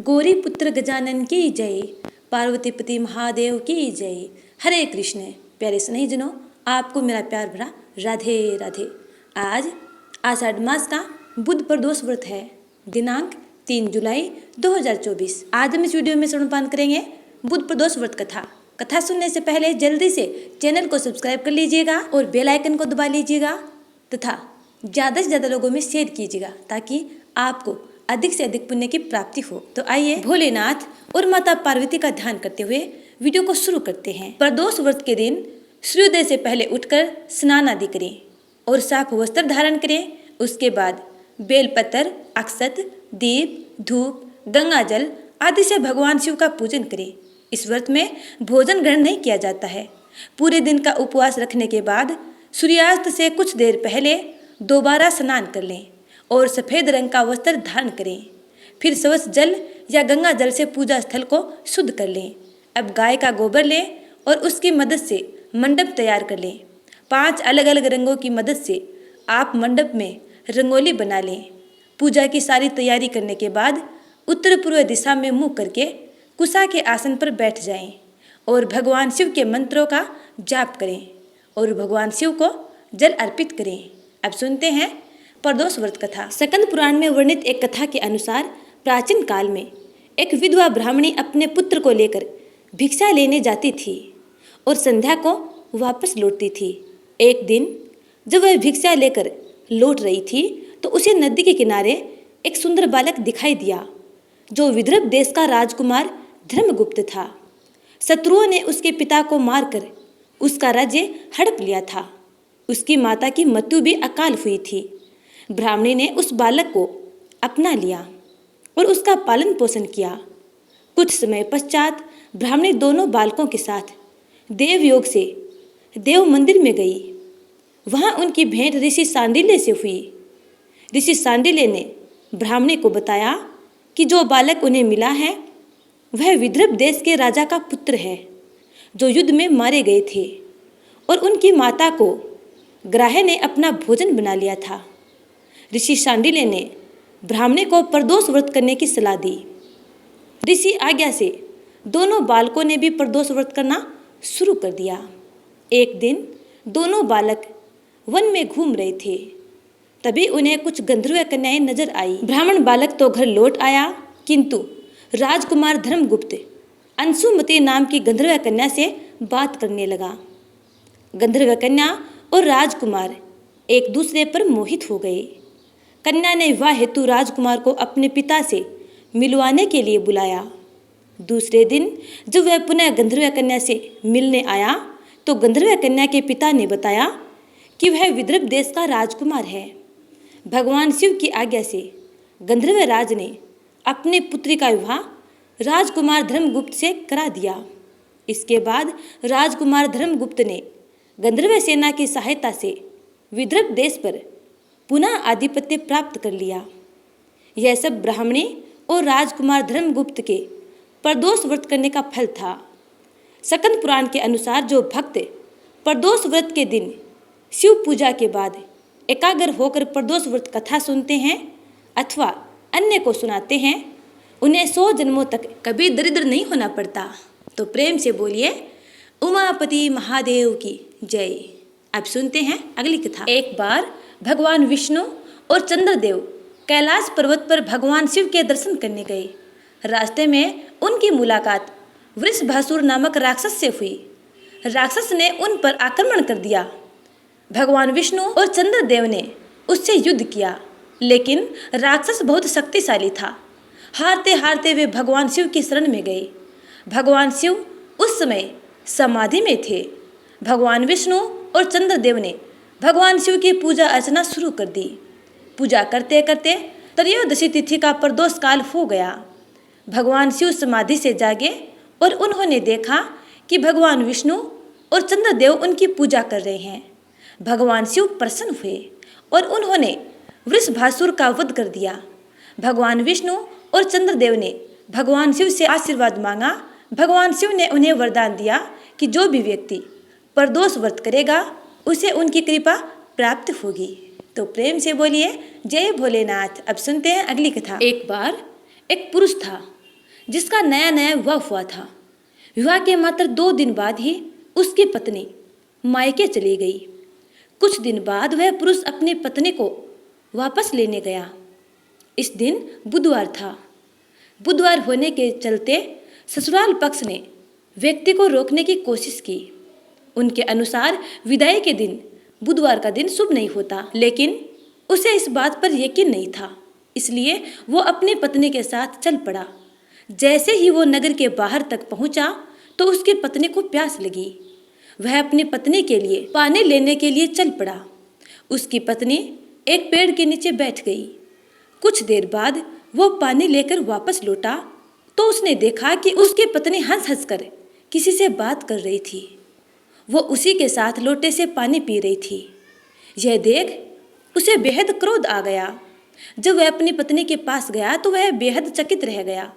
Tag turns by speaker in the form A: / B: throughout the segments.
A: गौरी पुत्र गजानन की जय, पार्वतीपति महादेव की जय। हरे कृष्ण। प्यारे स्नेहीजनों, आपको मेरा प्यार भरा राधे राधे। आज आषाढ़ मास का बुध प्रदोष व्रत है, दिनांक 3 जुलाई 2024। आज हम इस वीडियो में श्रवणपान करेंगे बुध प्रदोष व्रत कथा सुनने से पहले जल्दी से चैनल को सब्सक्राइब कर लीजिएगा और बेल आइकन को दबा लीजिएगा तथा ज़्यादा से ज़्यादा लोगों में शेयर कीजिएगा ताकि आपको अधिक से अधिक पुण्य की प्राप्ति हो। तो आइए भोलेनाथ और माता पार्वती का ध्यान करते हुए वीडियो को शुरू करते हैं। प्रदोष व्रत के दिन सूर्योदय से पहले उठकर स्नान आदि करें और साफ वस्त्र धारण करें। उसके बाद बेलपत्र, अक्षत, दीप, धूप, गंगा जल आदि से भगवान शिव का पूजन करें। इस व्रत में भोजन ग्रहण नहीं किया जाता है। पूरे दिन का उपवास रखने के बाद सूर्यास्त से कुछ देर पहले दोबारा स्नान कर लें और सफ़ेद रंग का वस्त्र धारण करें। फिर स्वच्छ जल या गंगा जल से पूजा स्थल को शुद्ध कर लें। अब गाय का गोबर लें और उसकी मदद से मंडप तैयार कर लें। 5 अलग अलग रंगों की मदद से आप मंडप में रंगोली बना लें। पूजा की सारी तैयारी करने के बाद उत्तर पूर्व दिशा में मुँह करके कुशा के आसन पर बैठ जाएं और भगवान शिव के मंत्रों का जाप करें और भगवान शिव को जल अर्पित करें। अब सुनते हैं प्रदोष व्रत कथा। स्कंद पुराण में वर्णित एक कथा के अनुसार प्राचीन काल में एक विधवा ब्राह्मणी अपने पुत्र को लेकर भिक्षा लेने जाती थी और संध्या को वापस लौटती थी। एक दिन जब वह भिक्षा लेकर लौट रही थी तो उसे नदी के किनारे एक सुंदर बालक दिखाई दिया जो विदर्भ देश का राजकुमार धर्मगुप्त था। शत्रुओं ने उसके पिता को मारकर उसका राज्य हड़प लिया था। उसकी माता की मृत्यु भी अकाल हुई थी। ब्राह्मणी ने उस बालक को अपना लिया और उसका पालन पोषण किया। कुछ समय पश्चात ब्राह्मणी दोनों बालकों के साथ देवयोग से देव मंदिर में गई। वहाँ उनकी भेंट ऋषि सांडिल्य से हुई। ऋषि सांडिल्य ने ब्राह्मणी को बताया कि जो बालक उन्हें मिला है वह विदर्भ देश के राजा का पुत्र है जो युद्ध में मारे गए थे और उनकी माता को ग्राह्य ने अपना भोजन बना लिया था। ऋषि सांडिल्य ने ब्राह्मणी को प्रदोष व्रत करने की सलाह दी। ऋषि आज्ञा से दोनों बालकों ने भी प्रदोष व्रत करना शुरू कर दिया। एक दिन दोनों बालक वन में घूम रहे थे, तभी उन्हें कुछ गंधर्व कन्याएं नजर आई। ब्राह्मण बालक तो घर लौट आया, किंतु राजकुमार धर्मगुप्त अंशुमती नाम की गंधर्व कन्या से बात करने लगा। गंधर्व कन्या और राजकुमार एक दूसरे पर मोहित हो गए। कन्या ने विवाह हेतु राजकुमार को अपने पिता से मिलवाने के लिए बुलाया। दूसरे दिन जब वह पुनः गंधर्व कन्या से मिलने आया तो गंधर्व कन्या के पिता ने बताया कि वह विदर्भ देश का राजकुमार है। भगवान शिव की आज्ञा से गंधर्व राज ने अपने पुत्री का विवाह राजकुमार धर्मगुप्त से करा दिया। इसके बाद राजकुमार धर्मगुप्त ने गंधर्व सेना की सहायता से विदर्भ देश पर पुनः आधिपत्य प्राप्त कर लिया। यह सब ब्राह्मणी और राजकुमार धर्मगुप्त के प्रदोष व्रत करने का फल था। स्कंद पुराण के अनुसार जो भक्त प्रदोष व्रत के दिन शिव पूजा के बाद एकाग्र होकर प्रदोष व्रत कथा सुनते हैं अथवा अन्य को सुनाते हैं उन्हें 100 जन्मों तक कभी दरिद्र नहीं होना पड़ता। तो प्रेम से बोलिए उमापति महादेव की जय। अब सुनते हैं अगली कथा। एक बार भगवान विष्णु और चंद्रदेव कैलाश पर्वत पर भगवान शिव के दर्शन करने गए। रास्ते में उनकी मुलाकात वृषभासुर नामक राक्षस से हुई। राक्षस ने उन पर आक्रमण कर दिया। भगवान विष्णु और चंद्रदेव ने उससे युद्ध किया, लेकिन राक्षस बहुत शक्तिशाली था। हारते हारते वे भगवान शिव की शरण में गए। भगवान शिव उस समय समाधि में थे। भगवान विष्णु और चंद्रदेव ने भगवान शिव की पूजा अर्चना शुरू कर दी। पूजा करते करते त्रयोदशी तिथि का प्रदोष काल हो गया। भगवान शिव समाधि से जागे और उन्होंने देखा कि भगवान विष्णु और चंद्रदेव उनकी पूजा कर रहे हैं। भगवान शिव प्रसन्न हुए और उन्होंने वृषभासुर का वध कर दिया। भगवान विष्णु और चंद्रदेव ने भगवान शिव से आशीर्वाद मांगा। भगवान शिव ने उन्हें वरदान दिया कि जो भी व्यक्ति प्रदोष व्रत करेगा उसे उनकी कृपा प्राप्त होगी। तो प्रेम से बोलिए जय भोलेनाथ। अब सुनते हैं अगली कथा। एक बार एक पुरुष था जिसका नया नया विवाह हुआ था। विवाह के मात्र 2 दिन बाद ही उसकी पत्नी मायके चली गई। कुछ दिन बाद वह पुरुष अपनी पत्नी को वापस लेने गया। इस दिन बुधवार था। बुधवार होने के चलते ससुराल पक्ष ने व्यक्ति को रोकने की कोशिश की। उनके अनुसार विदाई के दिन बुधवार का दिन शुभ नहीं होता, लेकिन उसे इस बात पर यकीन नहीं था, इसलिए वो अपनी पत्नी के साथ चल पड़ा। जैसे ही वो नगर के बाहर तक पहुंचा तो उसकी पत्नी को प्यास लगी। वह अपनी पत्नी के लिए पानी लेने के लिए चल पड़ा। उसकी पत्नी एक पेड़ के नीचे बैठ गई। कुछ देर बाद वो पानी लेकर वापस लौटा तो उसने देखा कि उसकी पत्नी हंस हंस कर किसी से बात कर रही थी। वो उसी के साथ लोटे से पानी पी रही थी। यह देख उसे बेहद क्रोध आ गया। जब वह अपनी पत्नी के पास गया तो वह बेहद चकित रह गया।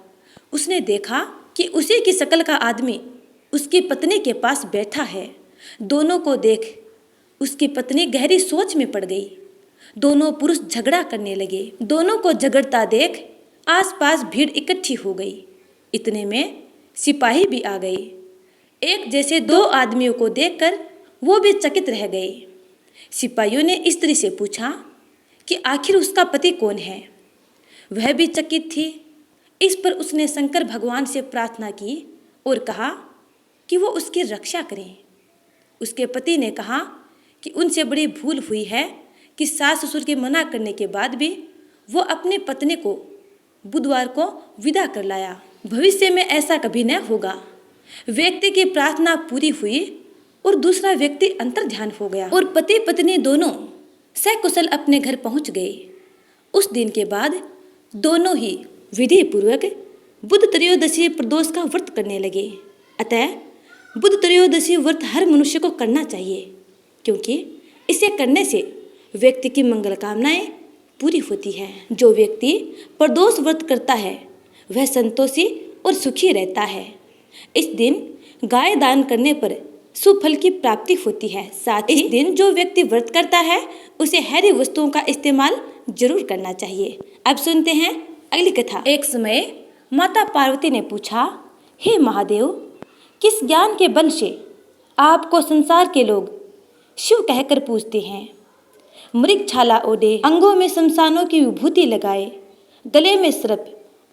A: उसने देखा कि उसी की शक्ल का आदमी उसकी पत्नी के पास बैठा है। दोनों को देख उसकी पत्नी गहरी सोच में पड़ गई। दोनों पुरुष झगड़ा करने लगे। दोनों को झगड़ता देख आसपास भीड़ इकट्ठी हो गई। इतने में सिपाही भी आ गए। एक जैसे 2 आदमियों को देखकर वो भी चकित रह गए। सिपाहियों ने स्त्री से पूछा कि आखिर उसका पति कौन है। वह भी चकित थी। इस पर उसने शंकर भगवान से प्रार्थना की और कहा कि वो उसकी रक्षा करें। उसके पति ने कहा कि उनसे बड़ी भूल हुई है कि सास ससुर के मना करने के बाद भी वो अपनी पत्नी को बुधवार को विदा कर लाया। भविष्य में ऐसा कभी न होगा। व्यक्ति की प्रार्थना पूरी हुई और दूसरा व्यक्ति अंतर्ध्यान हो गया और पति पत्नी दोनों सकुशल अपने घर पहुंच गए। उस दिन के बाद दोनों ही विधि पूर्वक बुध त्रयोदशी प्रदोष का व्रत करने लगे। अतः बुध त्रयोदशी व्रत हर मनुष्य को करना चाहिए, क्योंकि इसे करने से व्यक्ति की मंगल कामनाएं पूरी होती है। जो व्यक्ति प्रदोष व्रत करता है वह संतोषी और सुखी रहता है। इस दिन गाय दान करने पर सुफल की प्राप्ति होती है। साथ ही इस दिन जो व्यक्ति व्रत करता है उसे हैवी वस्तुओं का इस्तेमाल जरूर करना चाहिए। अब सुनते हैं अगली कथा। एक समय माता पार्वती ने पूछा, हे महादेव, किस ज्ञान के बल से आपको संसार के लोग शिव कहकर पूजते हैं? मृग छाला ओढ़े, अंगों में शमशानों की विभूति लगाए, गले में सर्प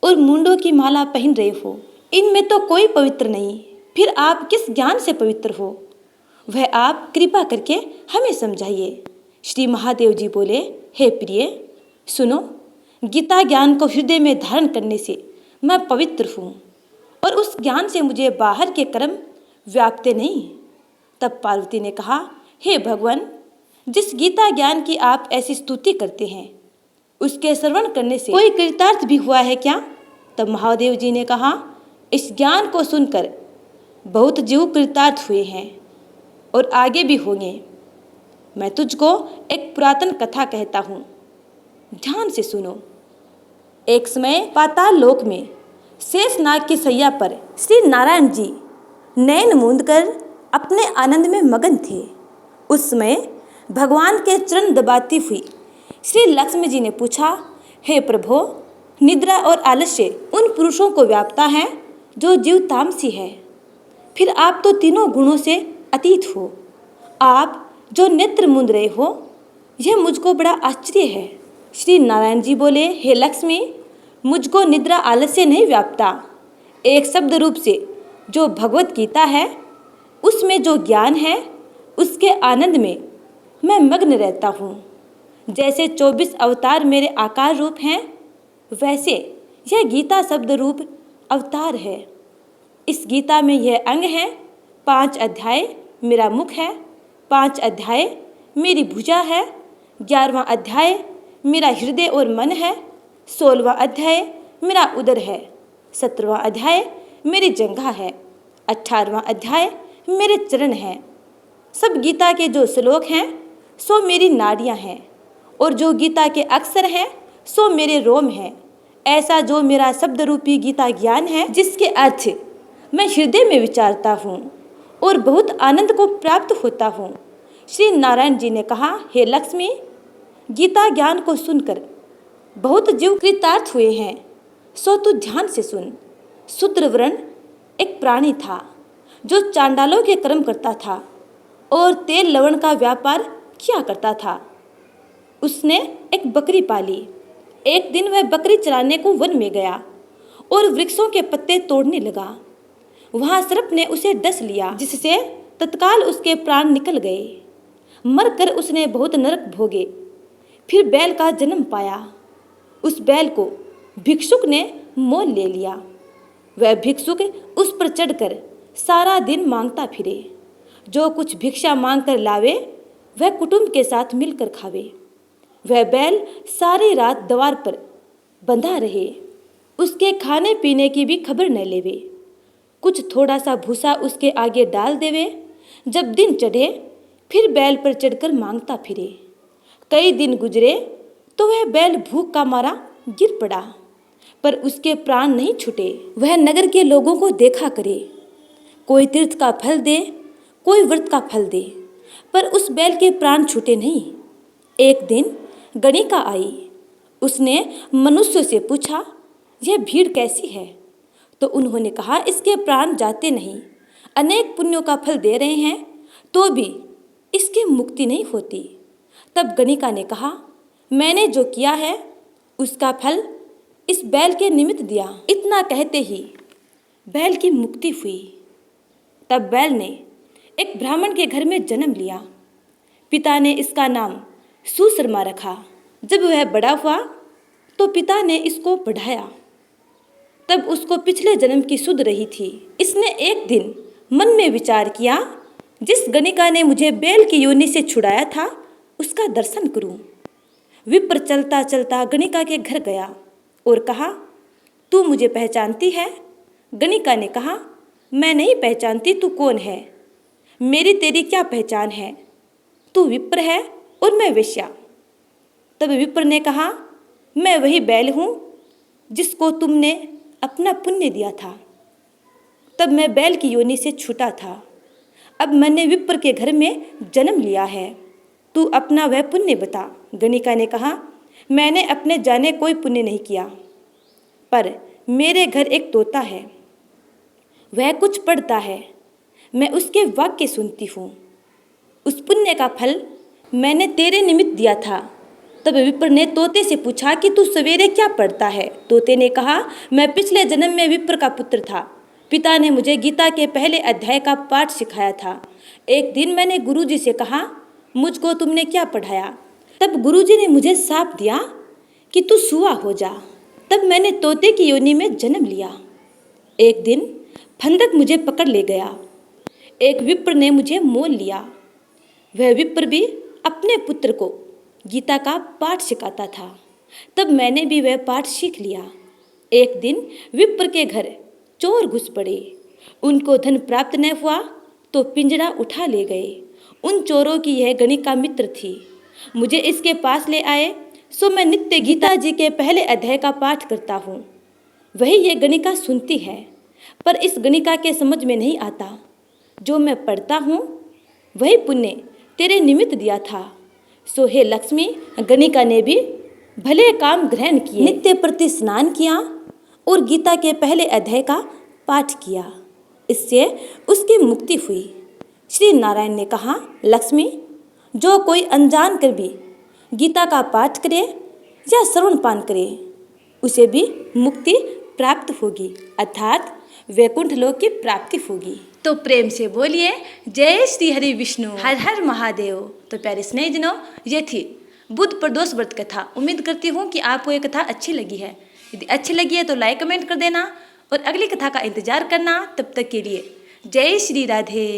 A: और मुंडों की माला पहन रहे हो, इनमें तो कोई पवित्र नहीं, फिर आप किस ज्ञान से पवित्र हो? वह आप कृपा करके हमें समझाइए। श्री महादेव जी बोले, हे प्रिय, सुनो, गीता ज्ञान को हृदय में धारण करने से मैं पवित्र हूँ और उस ज्ञान से मुझे बाहर के कर्म व्यापते नहीं। तब पार्वती ने कहा, हे भगवान, जिस गीता ज्ञान की आप ऐसी स्तुति करते हैं उसके श्रवण करने से कोई कृतार्थ भी हुआ है क्या? तब महादेव जी ने कहा, इस ज्ञान को सुनकर बहुत जीव कृतार्थ हुए हैं और आगे भी होंगे। मैं तुझको एक पुरातन कथा कहता हूँ, ध्यान से सुनो। एक समय पाताल लोक में शेषनाग की सैया पर श्री नारायण जी नैन मूंद कर अपने आनंद में मगन थे। उस समय भगवान के चरण दबाती हुई श्री लक्ष्मी जी ने पूछा, हे प्रभो, निद्रा और आलस्य उन पुरुषों को व्यापता है जो जीव तामसी है, फिर आप तो तीनों गुणों से अतीत हो। आप जो नेत्र मूंद रहे हो यह मुझको बड़ा आश्चर्य है। श्री नारायण जी बोले, हे लक्ष्मी, मुझको निद्रा आलस्य नहीं व्यापता। एक शब्द रूप से जो भगवत गीता है उसमें जो ज्ञान है उसके आनंद में मैं मग्न रहता हूँ। जैसे 24 अवतार मेरे आकार रूप हैं, वैसे यह गीता शब्द रूप अवतार है। इस गीता में यह अंग है। 5 अध्याय मेरा मुख है, 5 अध्याय मेरी भुजा है, 11वां अध्याय मेरा हृदय और मन है, 16वां अध्याय मेरा उदर है, 17वां अध्याय मेरी जंघा है, 18वां अध्याय मेरे चरण हैं। सब गीता के जो श्लोक हैं सो मेरी नाड़ियाँ हैं और जो गीता के अक्षर हैं सो मेरे रोम हैं। ऐसा जो मेरा शब्द रूपी गीता ज्ञान है, जिसके अर्थ मैं हृदय में विचारता हूँ और बहुत आनंद को प्राप्त होता हूँ। श्री नारायण जी ने कहा, हे लक्ष्मी, गीता ज्ञान को सुनकर बहुत जीव कृतार्थ हुए हैं, सो तू ध्यान से सुन। शूद्रवर्ण एक प्राणी था जो चांडालों के कर्म करता था और तेल लवण का व्यापार किया करता था। उसने एक बकरी पाली। एक दिन वह बकरी चराने को वन में गया और वृक्षों के पत्ते तोड़ने लगा। वहां सर्प ने उसे डस लिया, जिससे तत्काल उसके प्राण निकल गए। मरकर उसने बहुत नरक भोगे। फिर बैल का जन्म पाया। उस बैल को भिक्षुक ने मोल ले लिया। वह भिक्षुक उस पर चढ़कर सारा दिन मांगता फिरे। जो कुछ भिक्षा मांग कर लावे वह कुटुंब के साथ मिलकर खावे। वह बैल सारी रात द्वार पर बंधा रहे, उसके खाने पीने की भी खबर न लेवे। कुछ थोड़ा सा भूसा उसके आगे डाल देवे। जब दिन चढ़े फिर बैल पर चढ़कर मांगता फिरे। कई दिन गुजरे तो वह बैल भूख का मारा गिर पड़ा, पर उसके प्राण नहीं छूटे। वह नगर के लोगों को देखा करे, कोई तीर्थ का फल दे, कोई व्रत का फल दे, पर उस बैल के प्राण छूटे नहीं। एक दिन गणिका आई। उसने मनुष्यों से पूछा, यह भीड़ कैसी है? तो उन्होंने कहा, इसके प्राण जाते नहीं। अनेक पुण्यों का फल दे रहे हैं तो भी इसकी मुक्ति नहीं होती। तब गणिका ने कहा, मैंने जो किया है उसका फल इस बैल के निमित्त दिया। इतना कहते ही बैल की मुक्ति हुई। तब बैल ने एक ब्राह्मण के घर में जन्म लिया। पिता ने इसका नाम सुशर्मा रखा। जब वह बड़ा हुआ तो पिता ने इसको बढ़ाया। तब उसको पिछले जन्म की सुध रही थी। इसने एक दिन मन में विचार किया, जिस गणिका ने मुझे बैल की योनि से छुड़ाया था उसका दर्शन करूं। विप्र चलता चलता गणिका के घर गया और कहा, तू मुझे पहचानती है? गणिका ने कहा, मैं नहीं पहचानती, तू कौन है? मेरी तेरी क्या पहचान है? तू विप्र है और मैं वेश्या। तब विप्र ने कहा, मैं वही बैल हूँ जिसको तुमने अपना पुण्य दिया था। तब मैं बैल की योनि से छूटा था। अब मैंने विप्र के घर में जन्म लिया है। तू अपना वह पुण्य बता। गणिका ने कहा, मैंने अपने जाने कोई पुण्य नहीं किया, पर मेरे घर एक तोता है, वह कुछ पढ़ता है, मैं उसके वाक्य सुनती हूँ। उस पुण्य का फल मैंने तेरे निमित्त दिया था। तब विप्र ने तोते से पूछा कि तू सवेरे क्या पढ़ता है? तोते ने कहा, मैं पिछले जन्म में विप्र का पुत्र था। पिता ने मुझे गीता के पहले अध्याय का पाठ सिखाया था। एक दिन मैंने गुरुजी से कहा, मुझको तुमने क्या पढ़ाया? तब गुरुजी ने मुझे शाप दिया कि तू सूआ हो जा। तब मैंने तोते की योनि में जन्म लिया। एक दिन फंदक मुझे पकड़ ले गया। एक विप्र ने मुझे मोल लिया। वह विप्र भी अपने पुत्र को गीता का पाठ सिखाता था। तब मैंने भी वह पाठ सीख लिया। एक दिन विप्र के घर चोर घुस पड़े। उनको धन प्राप्त न हुआ तो पिंजरा उठा ले गए। उन चोरों की यह गणिका मित्र थी। मुझे इसके पास ले आए, सो मैं नित्य गीता जी के पहले अध्याय का पाठ करता हूँ। वही ये गणिका सुनती है, पर इस गणिका के समझ में नहीं आता। जो मैं पढ़ता हूँ वही पुण्य तेरे निमित्त दिया था। सो हे लक्ष्मी, गणिका ने भी भले काम ग्रहण किए, नित्य प्रति स्नान किया और गीता के पहले अध्याय का पाठ किया। इससे उसकी मुक्ति हुई। श्री नारायण ने कहा, लक्ष्मी, जो कोई अनजान कर भी गीता का पाठ करे या श्रवण पान करे उसे भी मुक्ति प्राप्त होगी, अर्थात वैकुंठ लोक की प्राप्ति होगी। तो प्रेम से बोलिए, जय श्री हरि विष्णु, हर हर महादेव। तो प्यारे स्नेहितजनों, ये थी बुध प्रदोष व्रत कथा। उम्मीद करती हूँ कि आपको ये कथा अच्छी लगी है। यदि अच्छी लगी है तो लाइक कमेंट कर देना और अगली कथा का इंतजार करना। तब तक के लिए जय श्री राधे।